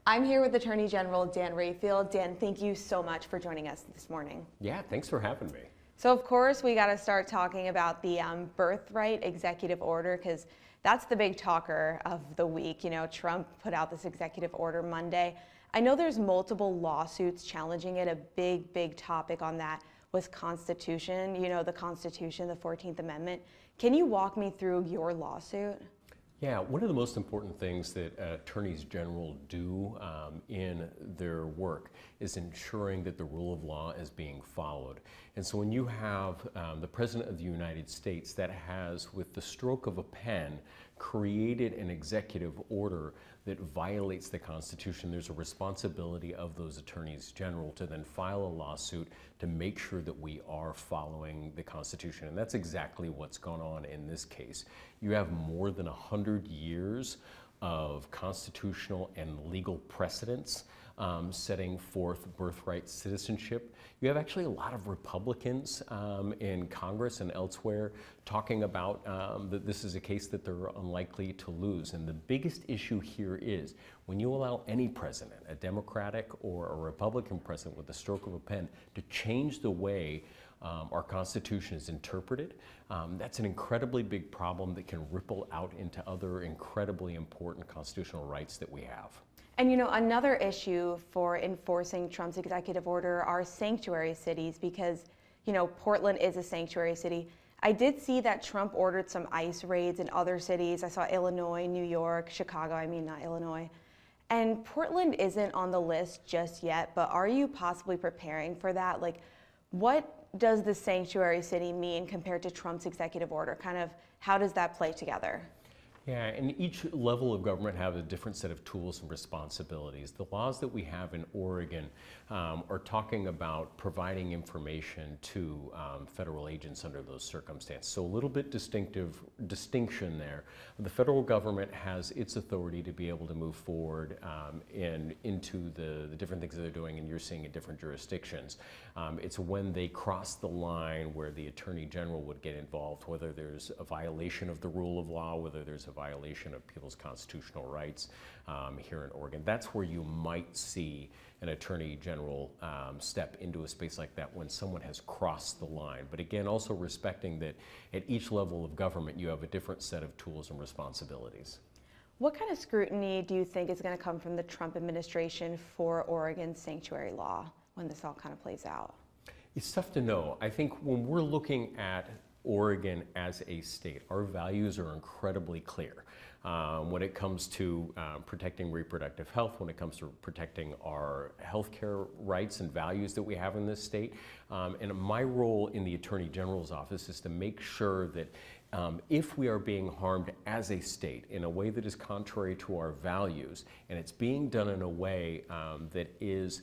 I'm here with Attorney General Dan Rayfield. Dan, thank you so much for joining us this morning. Yeah, thanks for having me. So of course, we got to start talking about the birthright executive order, because that's the big talker of the week. You know, Trump put out this executive order Monday. I know there's multiple lawsuits challenging it. A big topic on that was Constitution, you know, the Constitution, the 14th Amendment. Can you walk me through your lawsuit? Yeah, one of the most important things that attorneys general do in their work is ensuring that the rule of law is being followed. And so when you have the President of the United States that has, with the stroke of a pen, created an executive order that violates the Constitution, there's a responsibility of those attorneys general to then file a lawsuit to make sure that we are following the Constitution. And that's exactly what's gone on in this case. You have more than 100 years of constitutional and legal precedents setting forth birthright citizenship. You have actually a lot of Republicans in Congress and elsewhere talking about that this is a case that they're unlikely to lose. And the biggest issue here is when you allow any president, a Democratic or a Republican president with the stroke of a pen, to change the way our Constitution is interpreted, that's an incredibly big problem that can ripple out into other incredibly important constitutional rights that we have. And you know, another issue for enforcing Trump's executive order are sanctuary cities, because, you know, Portland is a sanctuary city. I did see that Trump ordered some ICE raids in other cities. I saw Illinois, New York, Chicago, not Illinois. And Portland isn't on the list just yet, but are you possibly preparing for that? Like, what does the sanctuary city mean compared to Trump's executive order? Kind of, how does that play together? Yeah, and each level of government have a different set of tools and responsibilities. The laws that we have in Oregon are talking about providing information to federal agents under those circumstances. So a little bit distinction there. The federal government has its authority to be able to move forward into the different things that they're doing, and you're seeing in different jurisdictions. It's when they cross the line where the Attorney General would get involved, whether there's a violation of the rule of law, whether there's a violation of people's constitutional rights here in Oregon. That's where you might see an Attorney General step into a space like that when someone has crossed the line. But again, also respecting that at each level of government you have a different set of tools and responsibilities. What kind of scrutiny do you think is going to come from the Trump administration for Oregon's sanctuary law when this all kind of plays out? It's tough to know. I think when we're looking at Oregon as a state, our values are incredibly clear when it comes to protecting reproductive health, when it comes to protecting our healthcare rights and values that we have in this state. And my role in the Attorney General's office is to make sure that if we are being harmed as a state in a way that is contrary to our values, and it's being done in a way that is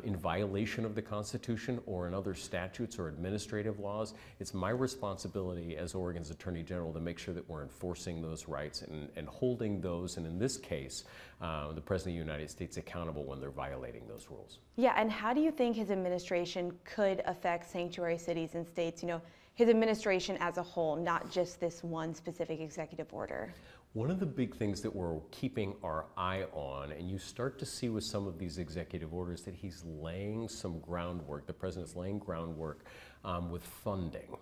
in violation of the Constitution or in other statutes or administrative laws, it's my responsibility as Oregon's Attorney General to make sure that we're enforcing those rights and holding those, and in this case, the President of the United States accountable when they're violating those rules. Yeah, and how do you think his administration could affect sanctuary cities and states, you know, his administration as a whole, not just this one specific executive order? One of the big things that we're keeping our eye on, and you start to see with some of these executive orders, that he's laying some groundwork, the president's laying groundwork with funding.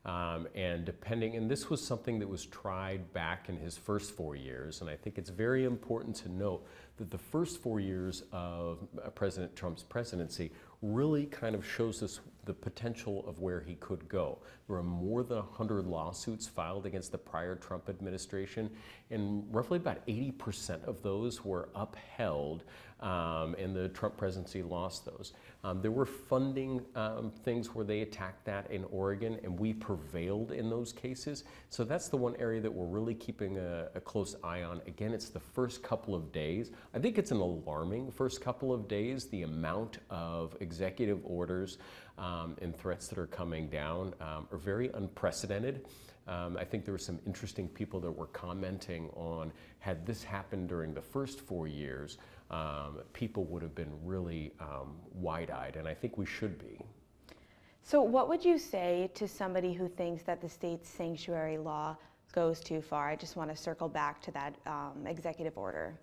And this was something that was tried back in his first 4 years, and I think it's very important to note that the first 4 years of President Trump's presidency really kind of shows us the potential of where he could go. There were more than 100 lawsuits filed against the prior Trump administration, and roughly about 80% of those were upheld, and the Trump presidency lost those. There were funding things where they attacked that in Oregon, and we prevailed in those cases. So that's the one area that we're really keeping a close eye on. Again, it's the first couple of days. I think it's an alarming first couple of days, the amount of executive orders and threats that are coming down are very unprecedented. I think there were some interesting people that were commenting on, had this happened during the first 4 years, people would have been really wide-eyed, and I think we should be. So what would you say to somebody who thinks that the state's sanctuary law goes too far? I just want to circle back to that executive order.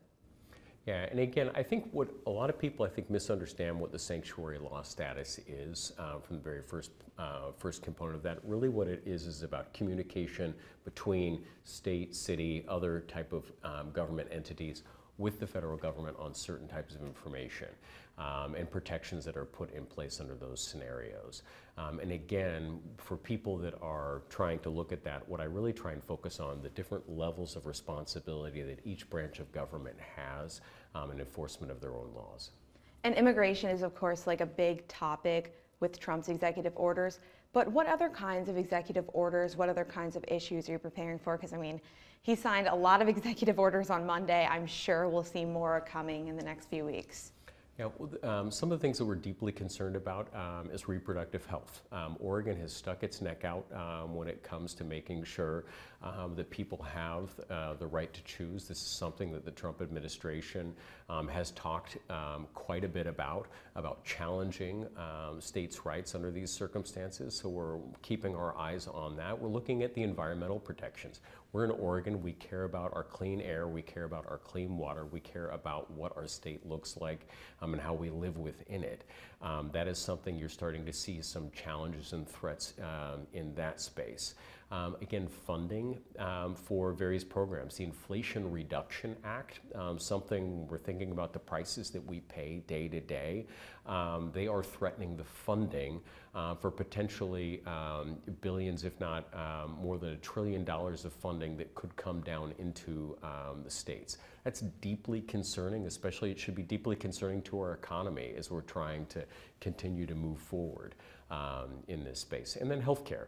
Yeah, and again, I think what a lot of people misunderstand what the sanctuary law status is from the very first component of that. Really, what it is about communication between state, city, other type of government entities with the federal government on certain types of information and protections that are put in place under those scenarios. And again, for people that are trying to look at that, what I really try and focus on the different levels of responsibility that each branch of government has in enforcement of their own laws. And immigration is, of course, like a big topic with Trump's executive orders. But what other kinds of executive orders, what other kinds of issues are you preparing for? Because, I mean, he signed a lot of executive orders on Monday. I'm sure we'll see more coming in the next few weeks. Yeah, well, some of the things that we're deeply concerned about is reproductive health. Oregon has stuck its neck out when it comes to making sure that people have the right to choose. This is something that the Trump administration has talked quite a bit about challenging states' rights under these circumstances. So we're keeping our eyes on that. We're looking at the environmental protections. We're in Oregon, we care about our clean air, we care about our clean water, we care about what our state looks like and how we live within it. That is something you're starting to see some challenges and threats in that space. Again, funding for various programs. The Inflation Reduction Act, something we're thinking about the prices that we pay day to day. They are threatening the funding for potentially billions, if not more than $1 trillion of funding that could come down into the states. That's deeply concerning, especially it should be deeply concerning to our economy as we're trying to continue to move forward in this space. And then healthcare.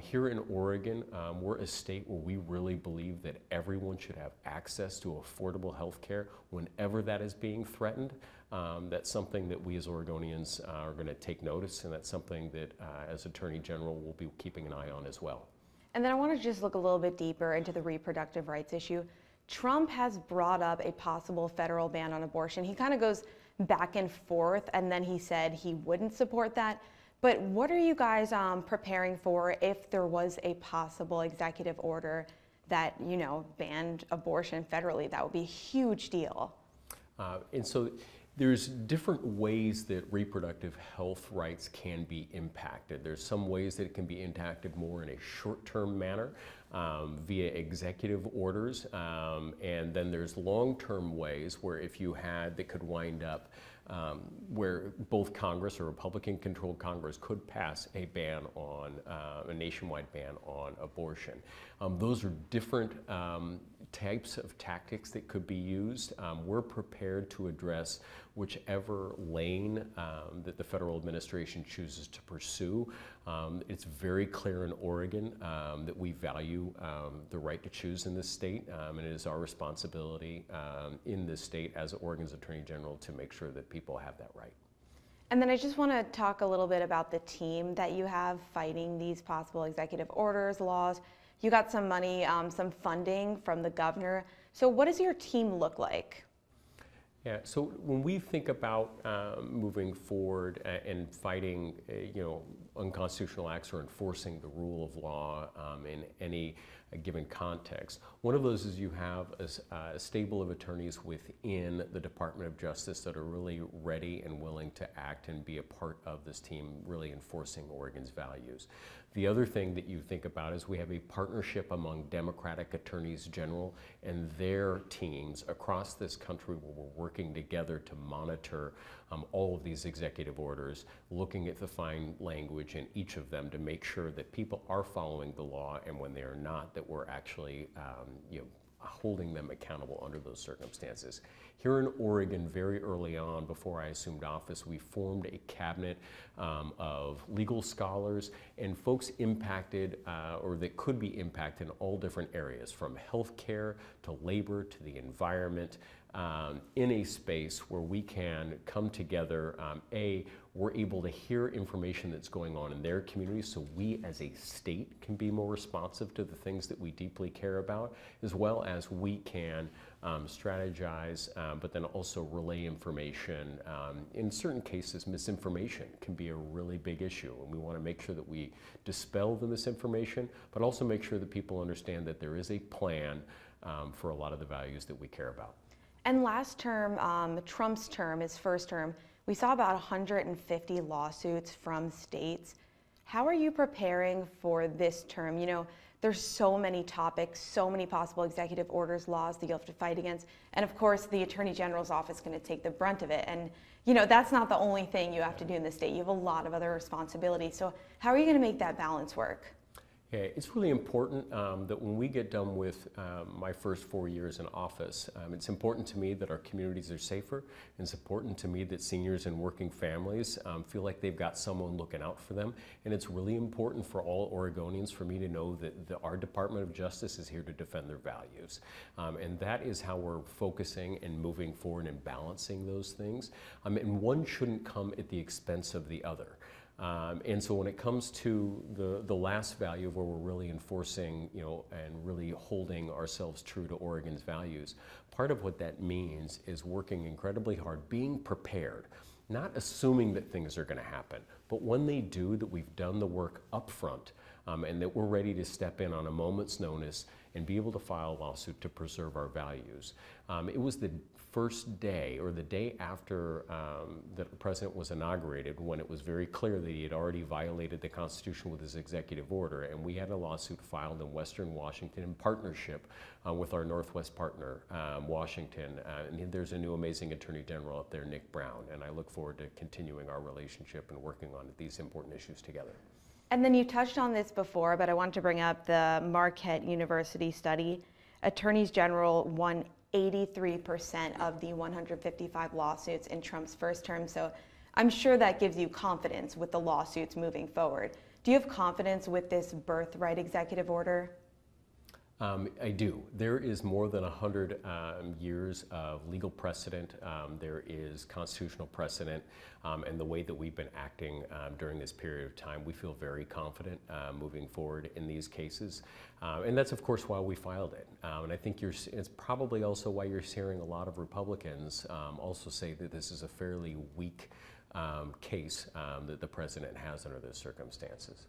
Here in Oregon, we're a state where we really believe that everyone should have access to affordable healthcare whenever that is being threatened. That's something that we as Oregonians are going to take notice, and that's something that as Attorney General we'll be keeping an eye on as well. And then I want to just look a little bit deeper into the reproductive rights issue. Trump has brought up a possible federal ban on abortion. He kind of goes back and forth, and then he said he wouldn't support that. But what are you guys preparing for if there was a possible executive order that, you know, banned abortion federally? That would be a huge deal. And so there's different ways that reproductive health rights can be impacted. There's some ways that it can be impacted more in a short-term manner via executive orders, and then there's long-term ways where if you had that could wind up where both Congress or Republican-controlled Congress could pass a ban on, a nationwide ban on abortion. Those are different types of tactics that could be used. We're prepared to address whichever lane that the federal administration chooses to pursue. It's very clear in Oregon that we value the right to choose in this state, and it is our responsibility in this state as Oregon's Attorney General to make sure that people have that right. And then I just want to talk a little bit about the team that you have fighting these possible executive orders, laws. You got some money, some funding from the governor. So what does your team look like? Yeah, so when we think about moving forward and fighting, unconstitutional acts or enforcing the rule of law in any given context, one of those is you have a stable of attorneys within the Department of Justice that are really ready and willing to act and be a part of this team really enforcing Oregon's values. The other thing that you think about is we have a partnership among Democratic attorneys general and their teams across this country where we're working together to monitor all of these executive orders, looking at the fine language in each of them to make sure that people are following the law, and when they are not, that we're actually holding them accountable under those circumstances. Here in Oregon, very early on, before I assumed office, we formed a cabinet of legal scholars and folks impacted or that could be impacted in all different areas, from healthcare to labor to the environment, in a space where we can come together. We're able to hear information that's going on in their communities, so we as a state can be more responsive to the things that we deeply care about, as well as we can strategize, but then also relay information. In certain cases, misinformation can be a really big issue, and we want to make sure that we dispel the misinformation, but also make sure that people understand that there is a plan for a lot of the values that we care about. And last term, Trump's term, his first term, we saw about 150 lawsuits from states. How are you preparing for this term? You know, there's so many topics, so many possible executive orders, laws that you'll have to fight against. And of course, the Attorney General's office is going to take the brunt of it. And, you know, that's not the only thing you have to do in the state. You have a lot of other responsibilities. So how are you going to make that balance work? Yeah, it's really important that when we get done with my first 4 years in office, it's important to me that our communities are safer. And it's important to me that seniors and working families feel like they've got someone looking out for them. And it's really important for all Oregonians for me to know that our Department of Justice is here to defend their values. And that is how we're focusing and moving forward and balancing those things. And one shouldn't come at the expense of the other. And so when it comes to the last value of where we're really enforcing, you know, and really holding ourselves true to Oregon's values, part of what that means is working incredibly hard, being prepared, not assuming that things are going to happen, but when they do, that we've done the work up front and that we're ready to step in on a moment's notice and be able to file a lawsuit to preserve our values. It was the first day or the day after the president was inaugurated when it was very clear that he had already violated the Constitution with his executive order, and we had a lawsuit filed in Western Washington in partnership with our Northwest partner, Washington. And there's a new amazing Attorney General up there, Nick Brown, and I look forward to continuing our relationship and working on these important issues together. And then you touched on this before, but I want to bring up the Marquette University study. Attorneys General won 83% of the 155 lawsuits in Trump's first term. So I'm sure that gives you confidence with the lawsuits moving forward. Do you have confidence with this birthright executive order? I do. There is more than 100 years of legal precedent. There is constitutional precedent, and the way that we've been acting during this period of time, we feel very confident moving forward in these cases. And that's, of course, why we filed it. And I think it's probably also why you're hearing a lot of Republicans also say that this is a fairly weak case that the president has under those circumstances.